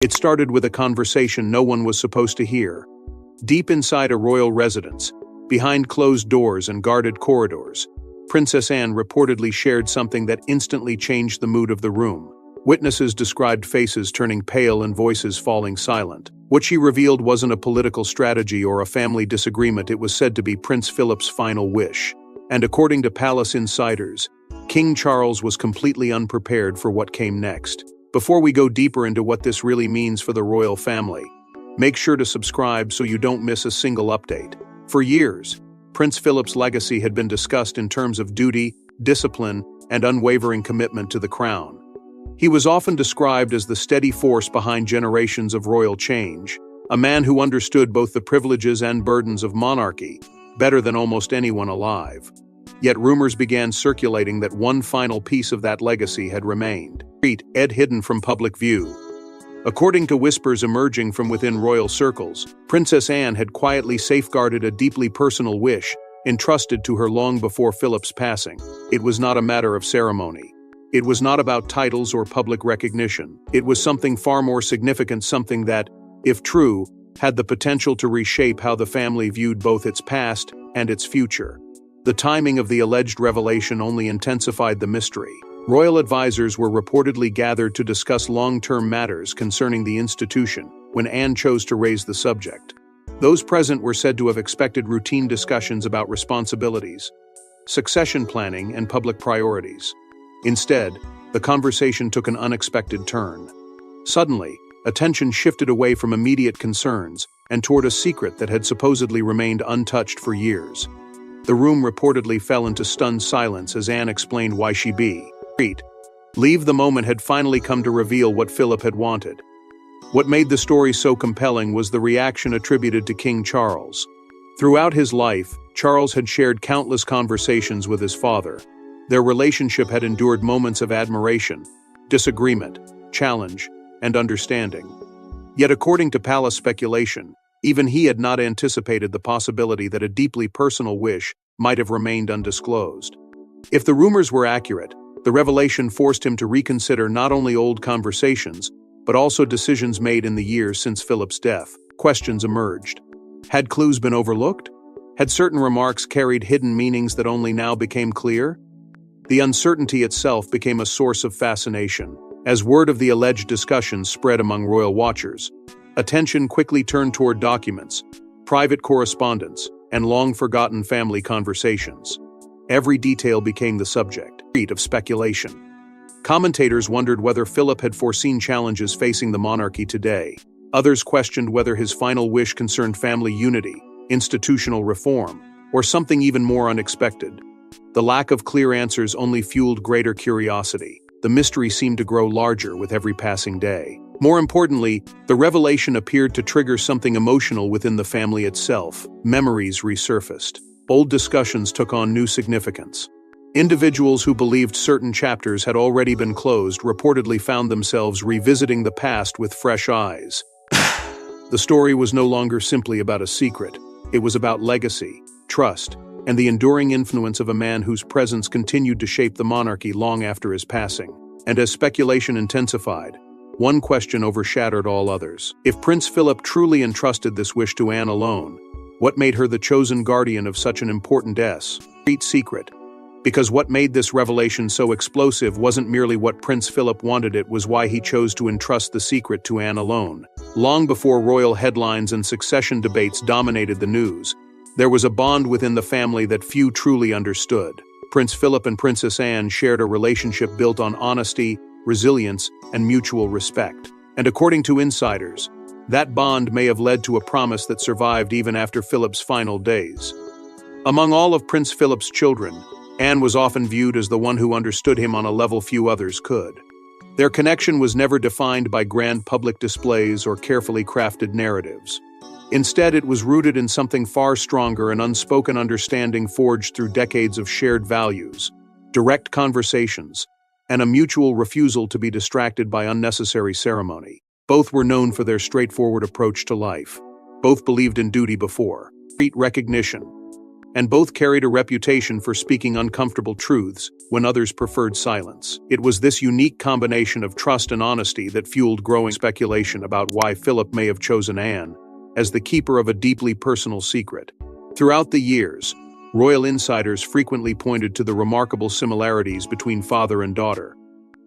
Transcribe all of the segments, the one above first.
It started with a conversation no one was supposed to hear. Deep inside a royal residence, behind closed doors and guarded corridors, Princess Anne reportedly shared something that instantly changed the mood of the room. Witnesses described faces turning pale and voices falling silent. What she revealed wasn't a political strategy or a family disagreement. It was said to be Prince Philip's final wish. And according to palace insiders, King Charles was completely unprepared for what came next. Before we go deeper into what this really means for the royal family, make sure to subscribe so you don't miss a single update. For years, Prince Philip's legacy had been discussed in terms of duty, discipline, and unwavering commitment to the crown. He was often described as the steady force behind generations of royal change, a man who understood both the privileges and burdens of monarchy better than almost anyone alive. Yet rumors began circulating that one final piece of that legacy had remained, hidden from public view. According to whispers emerging from within royal circles, Princess Anne had quietly safeguarded a deeply personal wish entrusted to her long before Philip's passing. It was not a matter of ceremony. It was not about titles or public recognition. It was something far more significant, something that, if true, had the potential to reshape how the family viewed both its past and its future. The timing of the alleged revelation only intensified the mystery. Royal advisors were reportedly gathered to discuss long-term matters concerning the institution when Anne chose to raise the subject. Those present were said to have expected routine discussions about responsibilities, succession planning, and public priorities. Instead, the conversation took an unexpected turn. Suddenly, attention shifted away from immediate concerns and toward a secret that had supposedly remained untouched for years. The room reportedly fell into stunned silence as Anne explained why she leave the moment had finally come to reveal what Philip had wanted. What made the story so compelling was the reaction attributed to King Charles. Throughout his life, Charles had shared countless conversations with his father. Their relationship had endured moments of admiration, disagreement, challenge, and understanding. Yet according to palace speculation, even he had not anticipated the possibility that a deeply personal wish might have remained undisclosed. If the rumors were accurate, the revelation forced him to reconsider not only old conversations, but also decisions made in the years since Philip's death. Questions emerged. Had clues been overlooked? Had certain remarks carried hidden meanings that only now became clear? The uncertainty itself became a source of fascination. As word of the alleged discussions spread among royal watchers, attention quickly turned toward documents, private correspondence, and long-forgotten family conversations. Every detail became the subject of speculation. Commentators wondered whether Philip had foreseen challenges facing the monarchy today. Others questioned whether his final wish concerned family unity, institutional reform, or something even more unexpected. The lack of clear answers only fueled greater curiosity. The mystery seemed to grow larger with every passing day. More importantly, the revelation appeared to trigger something emotional within the family itself. Memories resurfaced. Old discussions took on new significance. Individuals who believed certain chapters had already been closed reportedly found themselves revisiting the past with fresh eyes. The story was no longer simply about a secret. It was about legacy, trust, and the enduring influence of a man whose presence continued to shape the monarchy long after his passing. And as speculation intensified, one question overshadowed all others. If Prince Philip truly entrusted this wish to Anne alone, what made her the chosen guardian of such an important secret? Because what made this revelation so explosive wasn't merely what Prince Philip wanted, it was why he chose to entrust the secret to Anne alone. Long before royal headlines and succession debates dominated the news, there was a bond within the family that few truly understood. Prince Philip and Princess Anne shared a relationship built on honesty, resilience, and mutual respect. And according to insiders, that bond may have led to a promise that survived even after Philip's final days. Among all of Prince Philip's children, Anne was often viewed as the one who understood him on a level few others could. Their connection was never defined by grand public displays or carefully crafted narratives. Instead, it was rooted in something far stronger, an unspoken understanding forged through decades of shared values, direct conversations, and a mutual refusal to be distracted by unnecessary ceremony. Both were known for their straightforward approach to life. Both believed in duty before recognition. and both carried a reputation for speaking uncomfortable truths when others preferred silence. It was this unique combination of trust and honesty that fueled growing speculation about why Philip may have chosen Anne as the keeper of a deeply personal secret. Throughout the years, royal insiders frequently pointed to the remarkable similarities between father and daughter.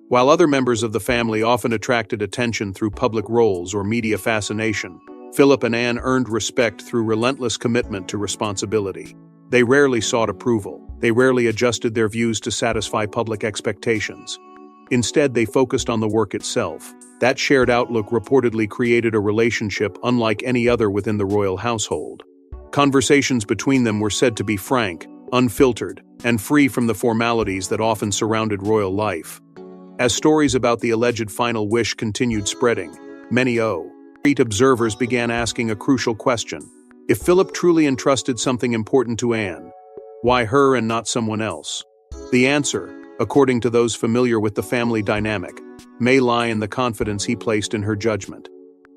While other members of the family often attracted attention through public roles or media fascination, Philip and Anne earned respect through relentless commitment to responsibility. They rarely sought approval. They rarely adjusted their views to satisfy public expectations. Instead, they focused on the work itself. That shared outlook reportedly created a relationship unlike any other within the royal household. Conversations between them were said to be frank, unfiltered, and free from the formalities that often surrounded royal life. As stories about the alleged final wish continued spreading, many observers began asking a crucial question. If Philip truly entrusted something important to Anne, why her and not someone else? The answer, according to those familiar with the family dynamic, may lie in the confidence he placed in her judgment.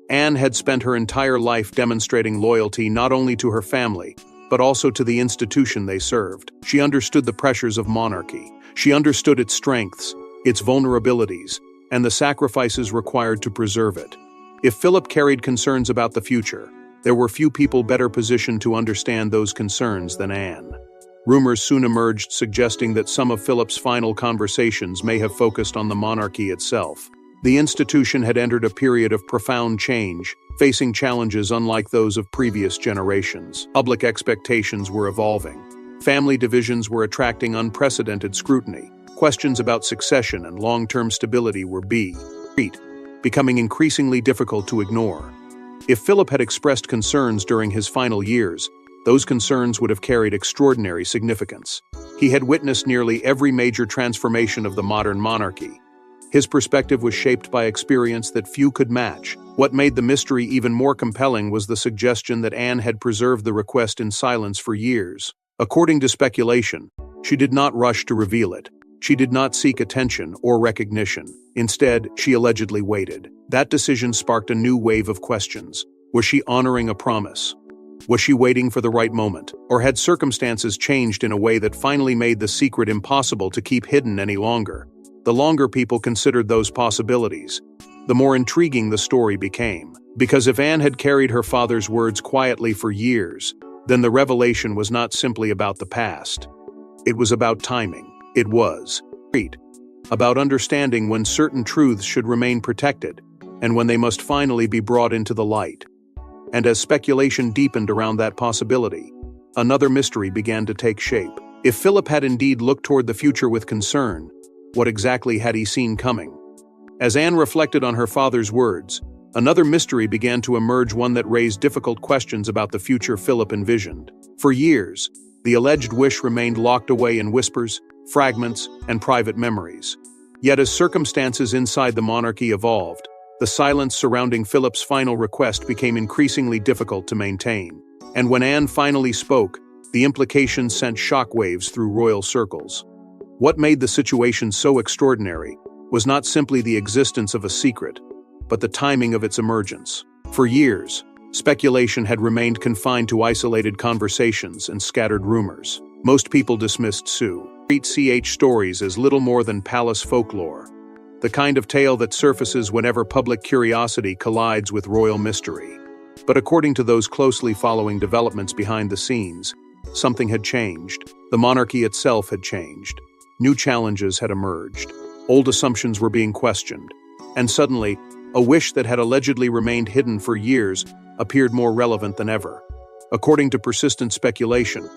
Anne had spent her entire life demonstrating loyalty not only to her family, but also to the institution they served. She understood the pressures of monarchy. She understood its strengths, its vulnerabilities, and the sacrifices required to preserve it. If Philip carried concerns about the future, there were few people better positioned to understand those concerns than Anne. Rumors soon emerged suggesting that some of Philip's final conversations may have focused on the monarchy itself. The institution had entered a period of profound change, facing challenges unlike those of previous generations. Public expectations were evolving. Family divisions were attracting unprecedented scrutiny. Questions about succession and long-term stability were becoming increasingly difficult to ignore. If Philip had expressed concerns during his final years, those concerns would have carried extraordinary significance. He had witnessed nearly every major transformation of the modern monarchy. His perspective was shaped by experience that few could match. What made the mystery even more compelling was the suggestion that Anne had preserved the request in silence for years. According to speculation, she did not rush to reveal it. She did not seek attention or recognition. Instead, she allegedly waited. That decision sparked a new wave of questions. Was she honoring a promise? Was she waiting for the right moment? Or had circumstances changed in a way that finally made the secret impossible to keep hidden any longer? The longer people considered those possibilities, the more intriguing the story became. Because if Anne had carried her father's words quietly for years, then the revelation was not simply about the past. It was about timing. It was about understanding when certain truths should remain protected and when they must finally be brought into the light. And as speculation deepened around that possibility, another mystery began to take shape. If Philip had indeed looked toward the future with concern, what exactly had he seen coming? As Anne reflected on her father's words, another mystery began to emerge, one that raised difficult questions about the future Philip envisioned. For years, the alleged wish remained locked away in whispers, fragments, and private memories. Yet as circumstances inside the monarchy evolved, the silence surrounding Philip's final request became increasingly difficult to maintain. And when Anne finally spoke, the implications sent shockwaves through royal circles. What made the situation so extraordinary was not simply the existence of a secret, but the timing of its emergence. For years, speculation had remained confined to isolated conversations and scattered rumors. Most people dismissed stories as little more than palace folklore, the kind of tale that surfaces whenever public curiosity collides with royal mystery. But according to those closely following developments behind the scenes, something had changed. The monarchy itself had changed. New challenges had emerged. Old assumptions were being questioned. And suddenly, a wish that had allegedly remained hidden for years appeared more relevant than ever. According to persistent speculation,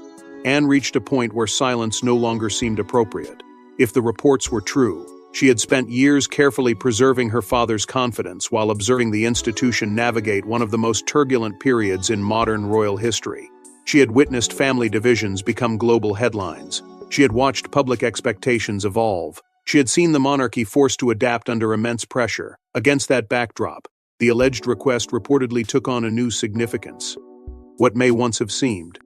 Anne reached a point where silence no longer seemed appropriate. If the reports were true, she had spent years carefully preserving her father's confidence while observing the institution navigate one of the most turbulent periods in modern royal history. She had witnessed family divisions become global headlines. She had watched public expectations evolve. She had seen the monarchy forced to adapt under immense pressure. Against that backdrop, the alleged request reportedly took on a new significance. What may once have seemed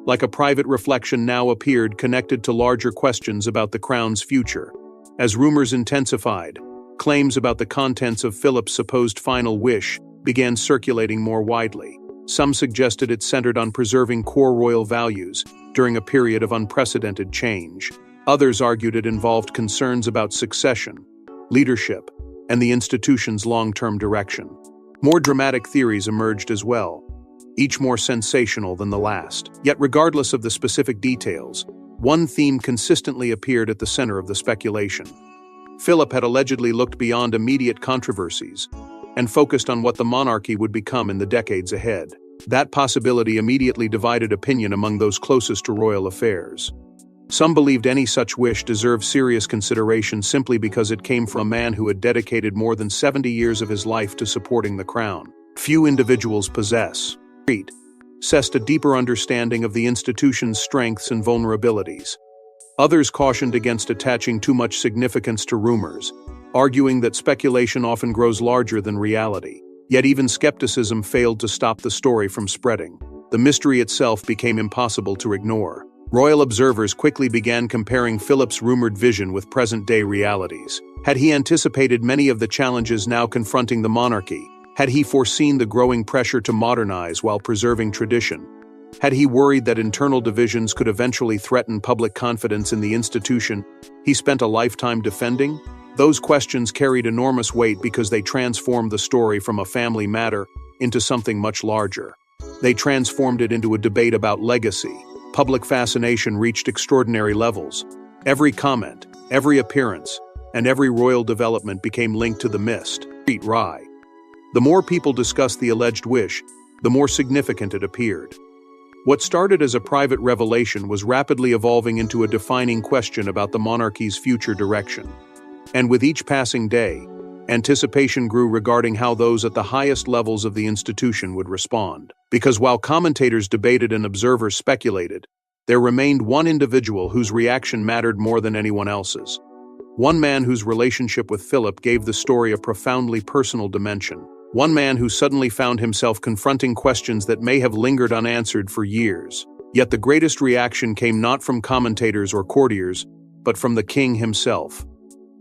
like a private reflection now appeared, connected to larger questions about the crown's future. As rumors intensified, claims about the contents of Philip's supposed final wish began circulating more widely. Some suggested it centered on preserving core royal values, during a period of unprecedented change. Others argued it involved concerns about succession, leadership, and the institution's long-term direction. More dramatic theories emerged as well, each more sensational than the last. Yet regardless of the specific details, one theme consistently appeared at the center of the speculation. Philip had allegedly looked beyond immediate controversies and focused on what the monarchy would become in the decades ahead. That possibility immediately divided opinion among those closest to royal affairs. Some believed any such wish deserved serious consideration simply because it came from a man who had dedicated more than 70 years of his life to supporting the crown. Few individuals possess a deeper understanding of the institution's strengths and vulnerabilities. Others cautioned against attaching too much significance to rumors, arguing that speculation often grows larger than reality. Yet even skepticism failed to stop the story from spreading. The mystery itself became impossible to ignore. Royal observers quickly began comparing Philip's rumored vision with present-day realities. Had he anticipated many of the challenges now confronting the monarchy? Had he foreseen the growing pressure to modernize while preserving tradition? Had he worried that internal divisions could eventually threaten public confidence in the institution he spent a lifetime defending? Those questions carried enormous weight because they transformed the story from a family matter into something much larger. They transformed it into a debate about legacy. Public fascination reached extraordinary levels. Every comment, every appearance, and every royal development became linked to the mist. The more people discussed the alleged wish, the more significant it appeared. What started as a private revelation was rapidly evolving into a defining question about the monarchy's future direction. And with each passing day, anticipation grew regarding how those at the highest levels of the institution would respond. Because while commentators debated and observers speculated, there remained one individual whose reaction mattered more than anyone else's. One man whose relationship with Philip gave the story a profoundly personal dimension. One man who suddenly found himself confronting questions that may have lingered unanswered for years. Yet the greatest reaction came not from commentators or courtiers, but from the king himself.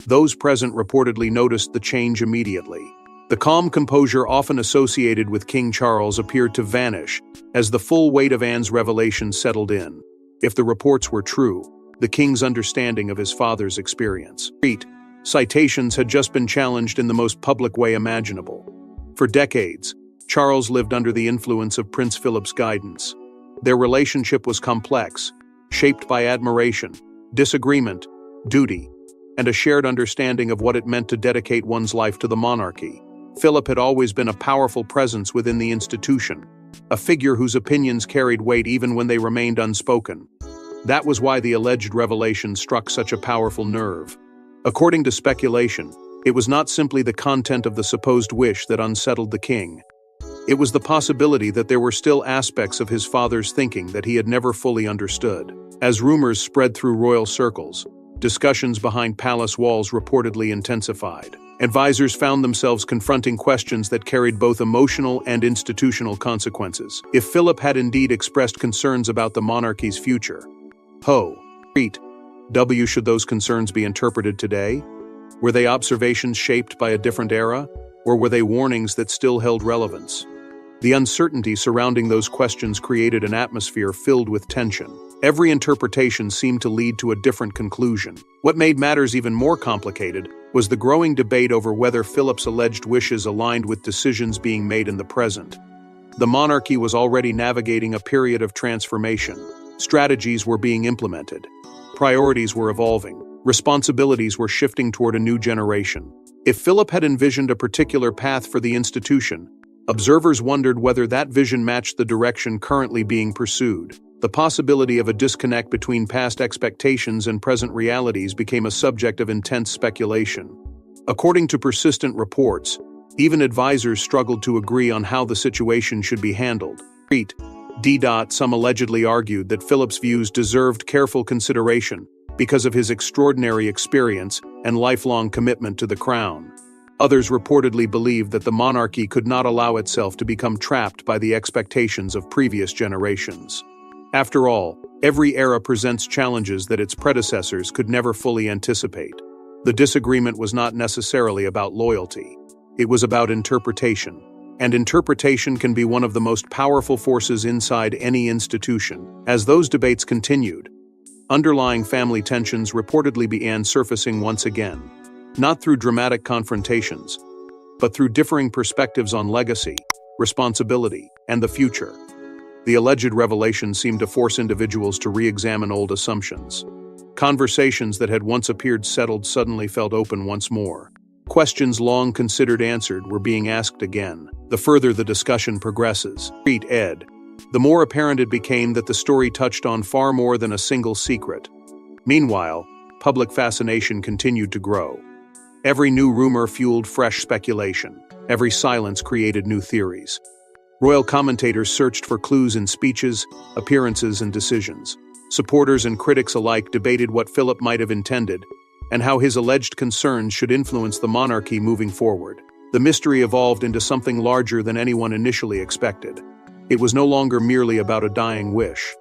Those present reportedly noticed the change immediately. The calm composure often associated with King Charles appeared to vanish as the full weight of Anne's revelation settled in. If the reports were true, the king's understanding of his father's experience. Citations had just been challenged in the most public way imaginable. For decades, Charles lived under the influence of Prince Philip's guidance. Their relationship was complex, shaped by admiration, disagreement, duty, and a shared understanding of what it meant to dedicate one's life to the monarchy. Philip had always been a powerful presence within the institution, a figure whose opinions carried weight even when they remained unspoken. That was why the alleged revelation struck such a powerful nerve. According to speculation, it was not simply the content of the supposed wish that unsettled the king. It was the possibility that there were still aspects of his father's thinking that he had never fully understood. As rumors spread through royal circles, discussions behind palace walls reportedly intensified. Advisors found themselves confronting questions that carried both emotional and institutional consequences. If Philip had indeed expressed concerns about the monarchy's future, should those concerns be interpreted today? Were they observations shaped by a different era, or were they warnings that still held relevance? The uncertainty surrounding those questions created an atmosphere filled with tension. Every interpretation seemed to lead to a different conclusion. What made matters even more complicated was the growing debate over whether Philip's alleged wishes aligned with decisions being made in the present. The monarchy was already navigating a period of transformation. Strategies were being implemented. Priorities were evolving. Responsibilities were shifting toward a new generation. If Philip had envisioned a particular path for the institution, observers wondered whether that vision matched the direction currently being pursued. The possibility of a disconnect between past expectations and present realities became a subject of intense speculation. According to persistent reports, even advisors struggled to agree on how the situation should be handled. Some allegedly argued that Philip's views deserved careful consideration because of his extraordinary experience and lifelong commitment to the crown. Others reportedly believed that the monarchy could not allow itself to become trapped by the expectations of previous generations. After all, every era presents challenges that its predecessors could never fully anticipate. The disagreement was not necessarily about loyalty. It was about interpretation. And interpretation can be one of the most powerful forces inside any institution. As those debates continued, underlying family tensions reportedly began surfacing once again, not through dramatic confrontations, but through differing perspectives on legacy, responsibility, and the future. The alleged revelation seemed to force individuals to re-examine old assumptions. Conversations that had once appeared settled suddenly felt open once more. Questions long considered answered were being asked again. The further the discussion progresses, Ed, the more apparent it became that the story touched on far more than a single secret. Meanwhile, public fascination continued to grow. Every new rumor fueled fresh speculation. Every silence created new theories. Royal commentators searched for clues in speeches, appearances, and decisions. Supporters and critics alike debated what Philip might have intended and how his alleged concerns should influence the monarchy moving forward. The mystery evolved into something larger than anyone initially expected. It was no longer merely about a dying wish.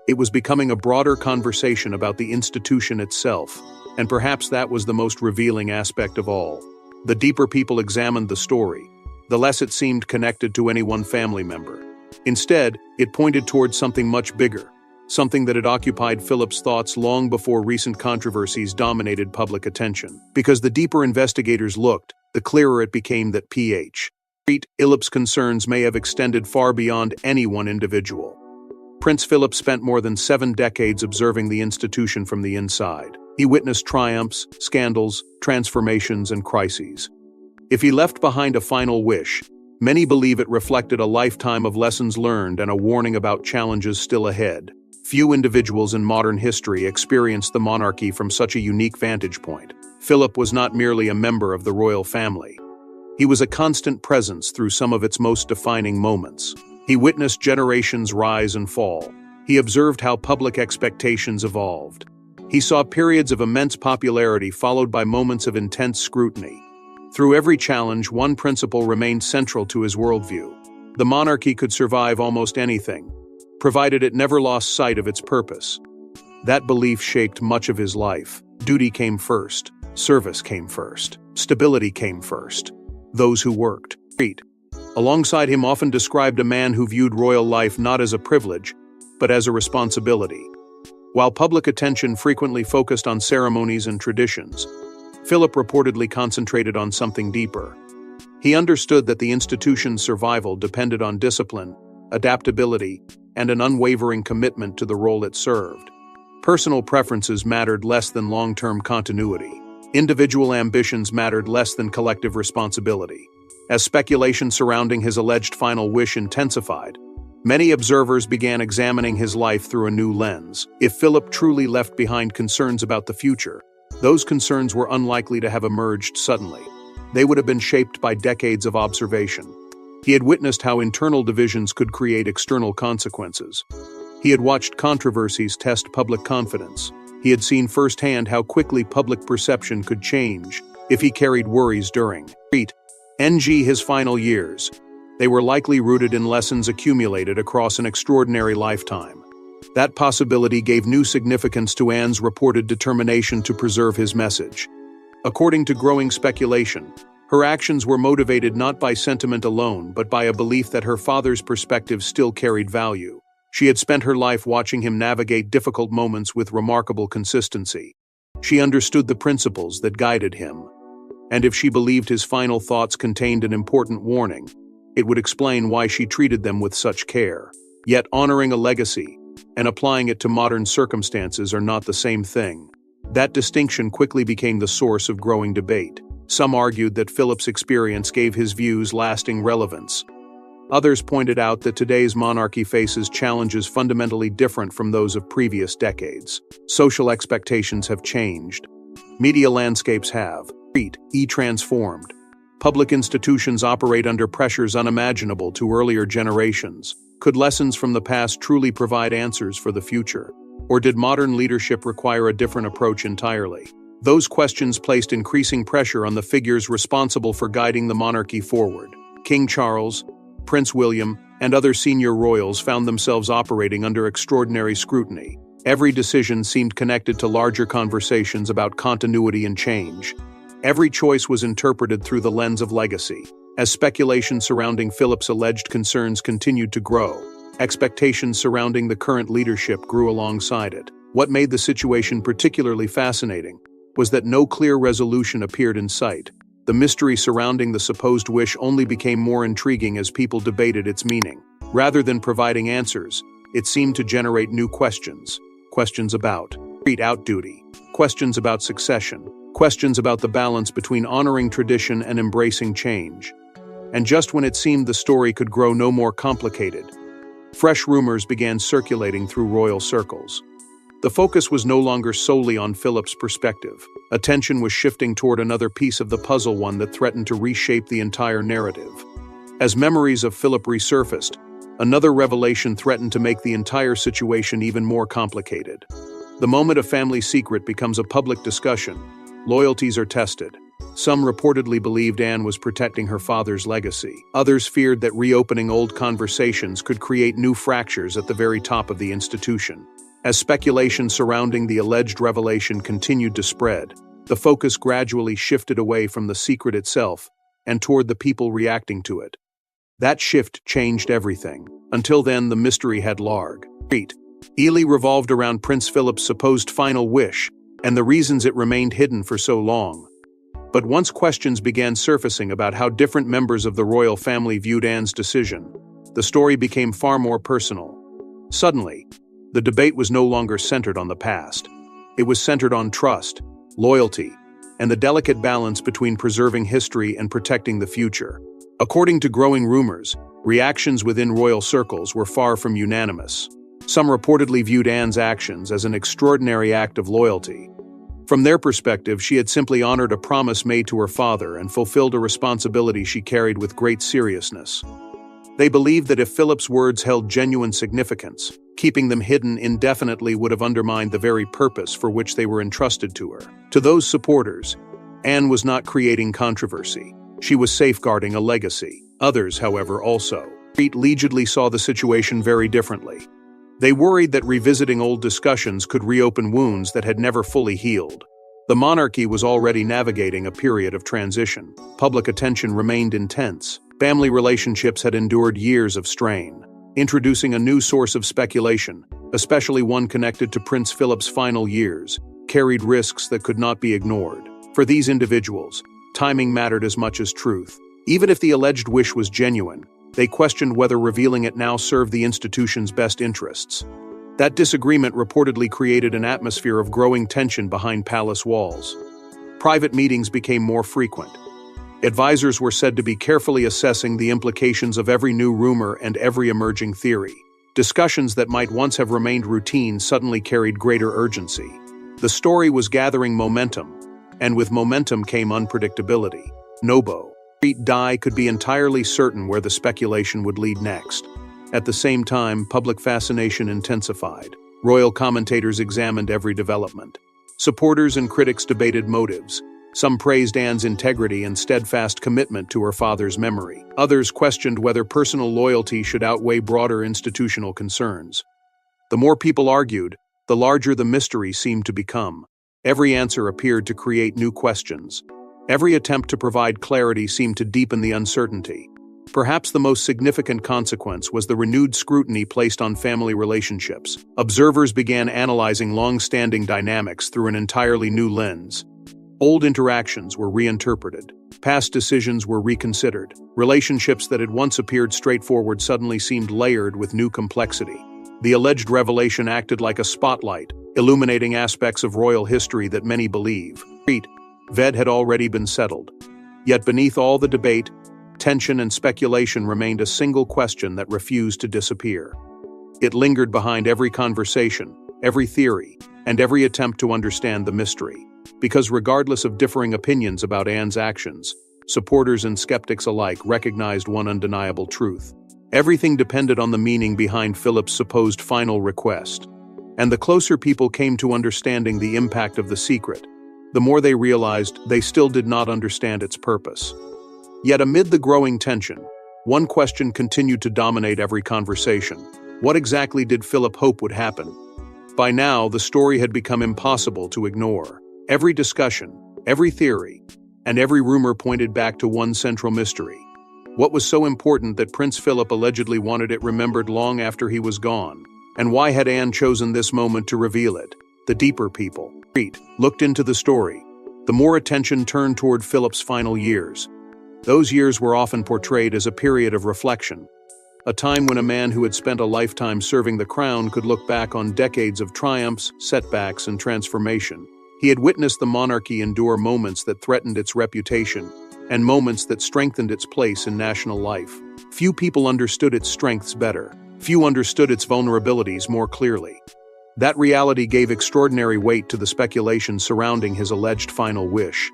It was becoming a broader conversation about the institution itself, and perhaps that was the most revealing aspect of all. The deeper people examined the story, the less it seemed connected to any one family member. Instead, it pointed towards something much bigger, something that had occupied Philip's thoughts long before recent controversies dominated public attention. Because the deeper investigators looked, the clearer it became that Philip's concerns may have extended far beyond any one individual. Prince Philip spent more than 7 decades observing the institution from the inside. He witnessed triumphs, scandals, transformations, and crises. If he left behind a final wish, many believe it reflected a lifetime of lessons learned and a warning about challenges still ahead. Few individuals in modern history experienced the monarchy from such a unique vantage point. Philip was not merely a member of the royal family. He was a constant presence through some of its most defining moments. He witnessed generations rise and fall. He observed how public expectations evolved. He saw periods of immense popularity followed by moments of intense scrutiny. Through every challenge, one principle remained central to his worldview. The monarchy could survive almost anything, provided it never lost sight of its purpose. That belief shaped much of his life. Duty came first. Service came first. Stability came first. Those who worked, alongside him often described a man who viewed royal life not as a privilege, but as a responsibility. While public attention frequently focused on ceremonies and traditions, Philip reportedly concentrated on something deeper. He understood that the institution's survival depended on discipline, adaptability, and an unwavering commitment to the role it served. Personal preferences mattered less than long-term continuity. Individual ambitions mattered less than collective responsibility. As speculation surrounding his alleged final wish intensified, many observers began examining his life through a new lens. If Philip truly left behind concerns about the future, those concerns were unlikely to have emerged suddenly. They would have been shaped by decades of observation. He had witnessed how internal divisions could create external consequences. He had watched controversies test public confidence. He had seen firsthand how quickly public perception could change if he carried worries during his final years. They were likely rooted in lessons accumulated across an extraordinary lifetime. That possibility gave new significance to Anne's reported determination to preserve his message. According to growing speculation, her actions were motivated not by sentiment alone, but by a belief that her father's perspective still carried value. She had spent her life watching him navigate difficult moments with remarkable consistency. She understood the principles that guided him. And if she believed his final thoughts contained an important warning, it would explain why she treated them with such care. Yet honoring a legacy and applying it to modern circumstances are not the same thing. That distinction quickly became the source of growing debate. Some argued that Philip's experience gave his views lasting relevance. Others pointed out that today's monarchy faces challenges fundamentally different from those of previous decades. Social expectations have changed. Media landscapes have transformed. Public institutions operate under pressures unimaginable to earlier generations. Could lessons from the past truly provide answers for the future? Or did modern leadership require a different approach entirely? Those questions placed increasing pressure on the figures responsible for guiding the monarchy forward. King Charles, Prince William, and other senior royals found themselves operating under extraordinary scrutiny. Every decision seemed connected to larger conversations about continuity and change. Every choice was interpreted through the lens of legacy. As speculation surrounding Philip's alleged concerns continued to grow, expectations surrounding the current leadership grew alongside it. What made the situation particularly fascinating was that no clear resolution appeared in sight. The mystery surrounding the supposed wish only became more intriguing as people debated its meaning. Rather than providing answers, it seemed to generate new questions. Questions about out duty, questions about succession, questions about the balance between honoring tradition and embracing change. And just when it seemed the story could grow no more complicated, fresh rumors began circulating through royal circles. The focus was no longer solely on Philip's perspective. Attention was shifting toward another piece of the puzzle, one that threatened to reshape the entire narrative. As memories of Philip resurfaced, another revelation threatened to make the entire situation even more complicated. The moment a family secret becomes a public discussion, loyalties are tested. Some reportedly believed Anne was protecting her father's legacy. Others feared that reopening old conversations could create new fractures at the very top of the institution. As speculation surrounding the alleged revelation continued to spread, the focus gradually shifted away from the secret itself and toward the people reacting to it. That shift changed everything. Until then, the mystery had Ely revolved around Prince Philip's supposed final wish and the reasons it remained hidden for so long. But once questions began surfacing about how different members of the royal family viewed Anne's decision, the story became far more personal. Suddenly, the debate was no longer centered on the past. It was centered on trust, loyalty, and the delicate balance between preserving history and protecting the future. According to growing rumors, reactions within royal circles were far from unanimous. Some reportedly viewed Anne's actions as an extraordinary act of loyalty. From their perspective, she had simply honored a promise made to her father and fulfilled a responsibility she carried with great seriousness. They believed that if Philip's words held genuine significance, keeping them hidden indefinitely would have undermined the very purpose for which they were entrusted to her. To those supporters, Anne was not creating controversy. She was safeguarding a legacy. Others, however, also allegedly saw the situation very differently. They worried that revisiting old discussions could reopen wounds that had never fully healed. The monarchy was already navigating a period of transition. Public attention remained intense. Family relationships had endured years of strain. Introducing a new source of speculation, especially one connected to Prince Philip's final years, carried risks that could not be ignored. For these individuals, timing mattered as much as truth. Even if the alleged wish was genuine, they questioned whether revealing it now served the institution's best interests. That disagreement reportedly created an atmosphere of growing tension behind palace walls. Private meetings became more frequent. Advisors were said to be carefully assessing the implications of every new rumor and every emerging theory. Discussions that might once have remained routine suddenly carried greater urgency. The story was gathering momentum, and with momentum came unpredictability. Dai could be entirely certain where the speculation would lead next. At the same time, public fascination intensified. Royal commentators examined every development. Supporters and critics debated motives. Some praised Anne's integrity and steadfast commitment to her father's memory. Others questioned whether personal loyalty should outweigh broader institutional concerns. The more people argued, the larger the mystery seemed to become. Every answer appeared to create new questions. Every attempt to provide clarity seemed to deepen the uncertainty. Perhaps the most significant consequence was the renewed scrutiny placed on family relationships. Observers began analyzing long-standing dynamics through an entirely new lens. Old interactions were reinterpreted. Past decisions were reconsidered. Relationships that had once appeared straightforward suddenly seemed layered with new complexity. The alleged revelation acted like a spotlight, illuminating aspects of royal history that many believe had already been settled. Yet beneath all the debate, tension and speculation remained a single question that refused to disappear. It lingered behind every conversation, every theory, and every attempt to understand the mystery. Because regardless of differing opinions about Anne's actions, supporters and skeptics alike recognized one undeniable truth. Everything depended on the meaning behind Philip's supposed final request. And the closer people came to understanding the impact of the secret, the more they realized they still did not understand its purpose. Yet amid the growing tension, one question continued to dominate every conversation. What exactly did Philip hope would happen? By now, the story had become impossible to ignore. Every discussion, every theory, and every rumor pointed back to one central mystery. What was so important that Prince Philip allegedly wanted it remembered long after he was gone? And why had Anne chosen this moment to reveal it? The deeper people looked into the story, the more attention turned toward Philip's final years. Those years were often portrayed as a period of reflection, a time when a man who had spent a lifetime serving the crown could look back on decades of triumphs, setbacks, and transformation. He had witnessed the monarchy endure moments that threatened its reputation, and moments that strengthened its place in national life. Few people understood its strengths better. Few understood its vulnerabilities more clearly. That reality gave extraordinary weight to the speculation surrounding his alleged final wish.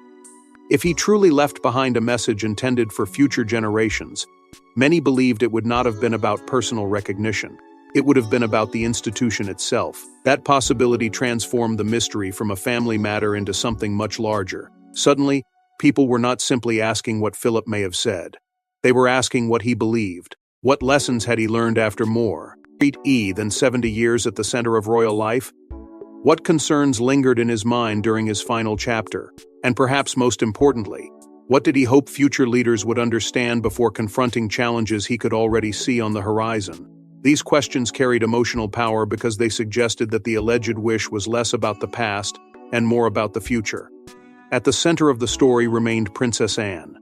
If he truly left behind a message intended for future generations, many believed it would not have been about personal recognition. It would have been about the institution itself. That possibility transformed the mystery from a family matter into something much larger. Suddenly, people were not simply asking what Philip may have said. They were asking what he believed. What lessons had he learned after more than 70 years at the center of royal life? What concerns lingered in his mind during his final chapter? And perhaps most importantly, what did he hope future leaders would understand before confronting challenges he could already see on the horizon? These questions carried emotional power because they suggested that the alleged wish was less about the past and more about the future. At the center of the story remained Princess Anne.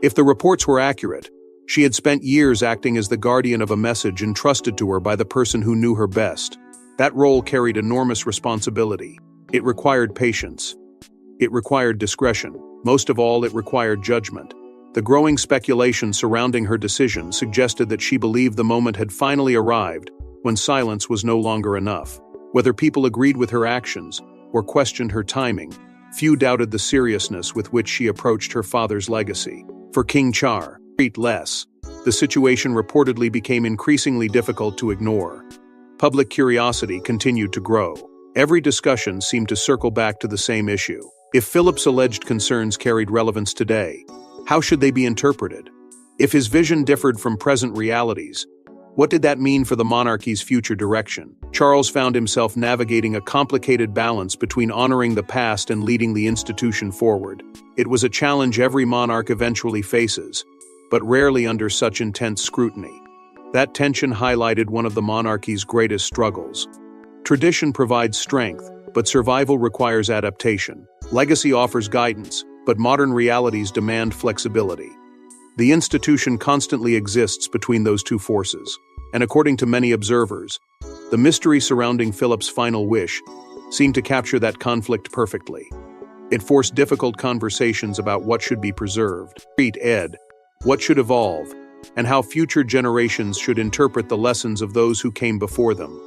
If the reports were accurate, she had spent years acting as the guardian of a message entrusted to her by the person who knew her best. That role carried enormous responsibility. It required patience. It required discretion. Most of all, it required judgment. The growing speculation surrounding her decision suggested that she believed the moment had finally arrived when silence was no longer enough. Whether people agreed with her actions or questioned her timing, few doubted the seriousness with which she approached her father's legacy. For King Charles, the situation reportedly became increasingly difficult to ignore. Public curiosity continued to grow. Every discussion seemed to circle back to the same issue. If Philip's alleged concerns carried relevance today, how should they be interpreted? If his vision differed from present realities, what did that mean for the monarchy's future direction? Charles found himself navigating a complicated balance between honoring the past and leading the institution forward. It was a challenge every monarch eventually faces, but rarely under such intense scrutiny. That tension highlighted one of the monarchy's greatest struggles. Tradition provides strength, but survival requires adaptation. Legacy offers guidance, but modern realities demand flexibility. The institution constantly exists between those two forces, and according to many observers, the mystery surrounding Philip's final wish seemed to capture that conflict perfectly. It forced difficult conversations about what should be preserved, what should evolve, and how future generations should interpret the lessons of those who came before them.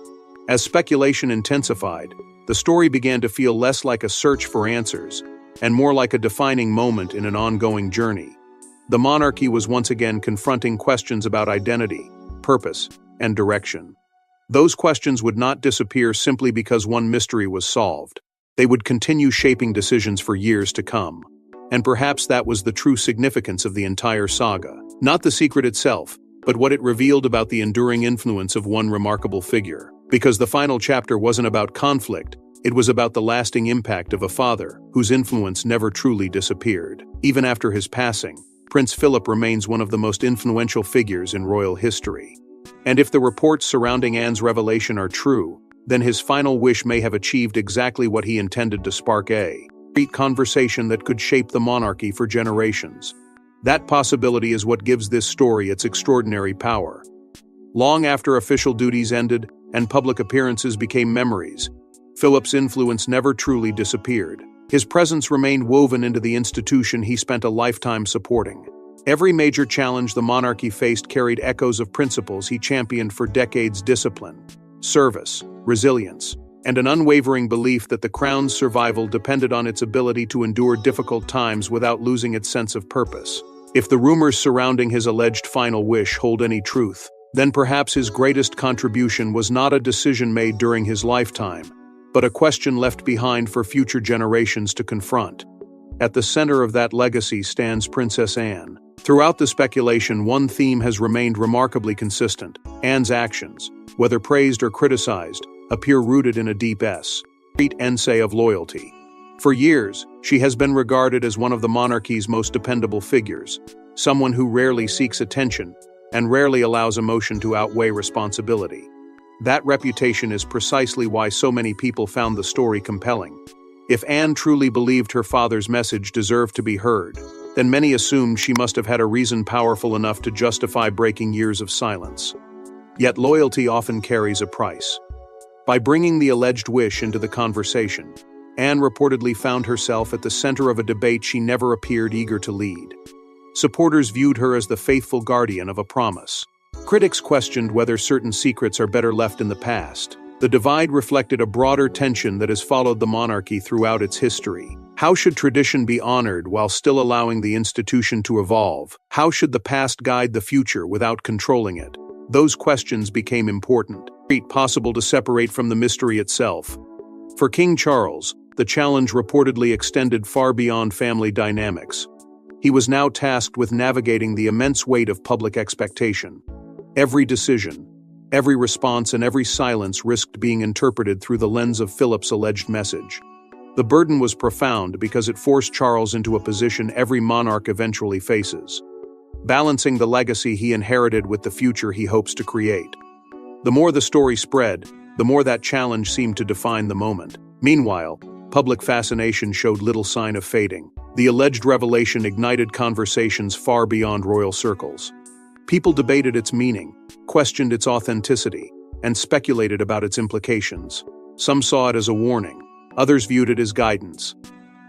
As speculation intensified, the story began to feel less like a search for answers and more like a defining moment in an ongoing journey. The monarchy was once again confronting questions about identity, purpose, and direction. Those questions would not disappear simply because one mystery was solved. They would continue shaping decisions for years to come. And perhaps that was the true significance of the entire saga. Not the secret itself, but what it revealed about the enduring influence of one remarkable figure. Because the final chapter wasn't about conflict, it was about the lasting impact of a father whose influence never truly disappeared. Even after his passing, Prince Philip remains one of the most influential figures in royal history. And if the reports surrounding Anne's revelation are true, then his final wish may have achieved exactly what he intended to spark a conversation that could shape the monarchy for generations. That possibility is what gives this story its extraordinary power. Long after official duties ended and public appearances became memories, Philip's influence never truly disappeared. His presence remained woven into the institution he spent a lifetime supporting. Every major challenge the monarchy faced carried echoes of principles he championed for decades: discipline, service, resilience, and an unwavering belief that the crown's survival depended on its ability to endure difficult times without losing its sense of purpose. If the rumors surrounding his alleged final wish hold any truth, then perhaps his greatest contribution was not a decision made during his lifetime, but a question left behind for future generations to confront. At the center of that legacy stands Princess Anne. Throughout the speculation, one theme has remained remarkably consistent. Anne's actions, whether praised or criticized, appear rooted in a deep sense of loyalty. For years, she has been regarded as one of the monarchy's most dependable figures, someone who rarely seeks attention and rarely allows emotion to outweigh responsibility. That reputation is precisely why so many people found the story compelling. If Anne truly believed her father's message deserved to be heard, then many assumed she must have had a reason powerful enough to justify breaking years of silence. Yet loyalty often carries a price. By bringing the alleged wish into the conversation, Anne reportedly found herself at the center of a debate she never appeared eager to lead. Supporters viewed her as the faithful guardian of a promise. Critics questioned whether certain secrets are better left in the past. The divide reflected a broader tension that has followed the monarchy throughout its history. How should tradition be honored while still allowing the institution to evolve? How should the past guide the future without controlling it? Those questions became important. Possible to separate from the mystery itself. For King Charles, the challenge reportedly extended far beyond family dynamics. He was now tasked with navigating the immense weight of public expectation. Every decision, every response, and every silence risked being interpreted through the lens of Philip's alleged message. The burden was profound because it forced Charles into a position every monarch eventually faces, balancing the legacy he inherited with the future he hopes to create. The more the story spread, the more that challenge seemed to define the moment. Meanwhile, public fascination showed little sign of fading. The alleged revelation ignited conversations far beyond royal circles. People debated its meaning, questioned its authenticity, and speculated about its implications. Some saw it as a warning, others viewed it as guidance.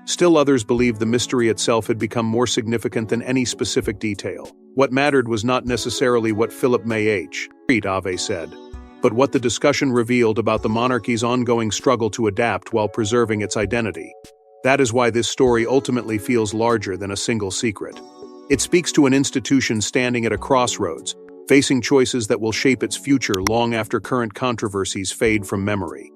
Still others believed the mystery itself had become more significant than any specific detail. What mattered was not necessarily what Philip Ave said, but what the discussion revealed about the monarchy's ongoing struggle to adapt while preserving its identity. That is why this story ultimately feels larger than a single secret. It speaks to an institution standing at a crossroads, facing choices that will shape its future long after current controversies fade from memory.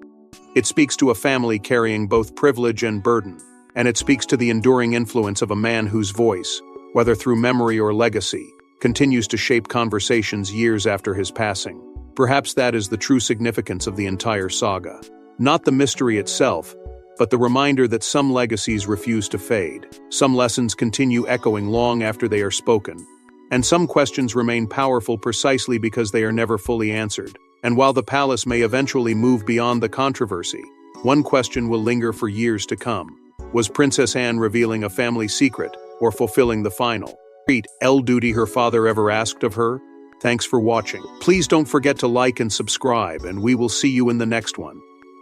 It speaks to a family carrying both privilege and burden, and it speaks to the enduring influence of a man whose voice, whether through memory or legacy, continues to shape conversations years after his passing. Perhaps that is the true significance of the entire saga. Not the mystery itself, but the reminder that some legacies refuse to fade, some lessons continue echoing long after they are spoken, and some questions remain powerful precisely because they are never fully answered. And while the palace may eventually move beyond the controversy, one question will linger for years to come. Was Princess Anne revealing a family secret or fulfilling the final duty her father ever asked of her? Thanks for watching. Please don't forget to like and subscribe, and we will see you in the next one.